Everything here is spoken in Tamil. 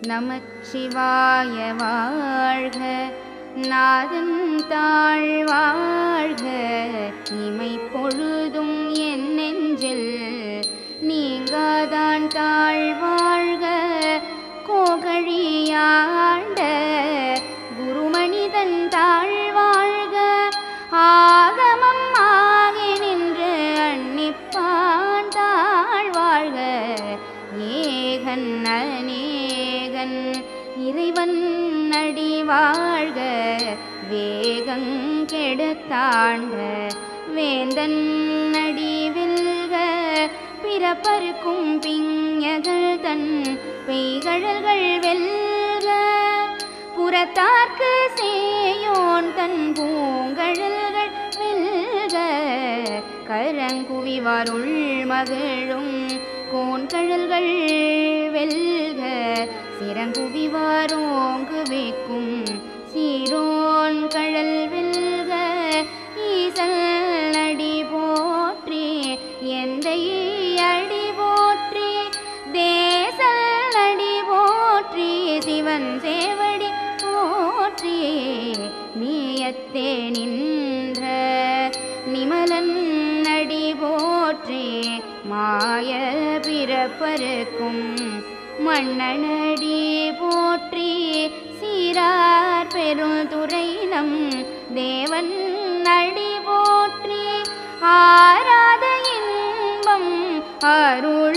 நமச்சிவாய வாழ்க, நாதன் தாழ் வாழ்க, இமை பொழுதும் என் நெஞ்சில் நீங்காதான் தாழ் வாழ்க. கோகழியாண்ட குருமனிதன் தாழ் வாழ்க, ஆகமம் ஆகி நின்று அன்னிப்பான் தாழ் வாழ்க. ஏகன் அநேகன் இறைவன் அடி வாழ்க, வேகங் கெடுத்தாண்ட வேந்தன் அடி வெல்க. பிறப்பருக்கும் பிஞகள் தன் பெய்கழல்கள் வெல்க, புறத்தார்க்கு சேயோன் தன் பூங்கழல்கள் வெல்க. கரங்குவிவாருள் மகிழும் கோன்கழல்கள் வெல்க, சிறங்குவிவாரோங்கு வைக்கும் சீரோன் கழல் வெல்க. ஈசல் அடி போற்றி, எந்தை அடி போற்றி, தேசல் அடி போற்றி, சிவன் சேவடி போற்றி. நீயத்தே நின்ற நிமலன் அடி போற்றி, மாய பிறப்பருக்கும் மன்னனடி போற்றி. சீரார் பெருந்துறை நம் தேவன் அடி போற்றி, ஆராத இன்பம் அருள்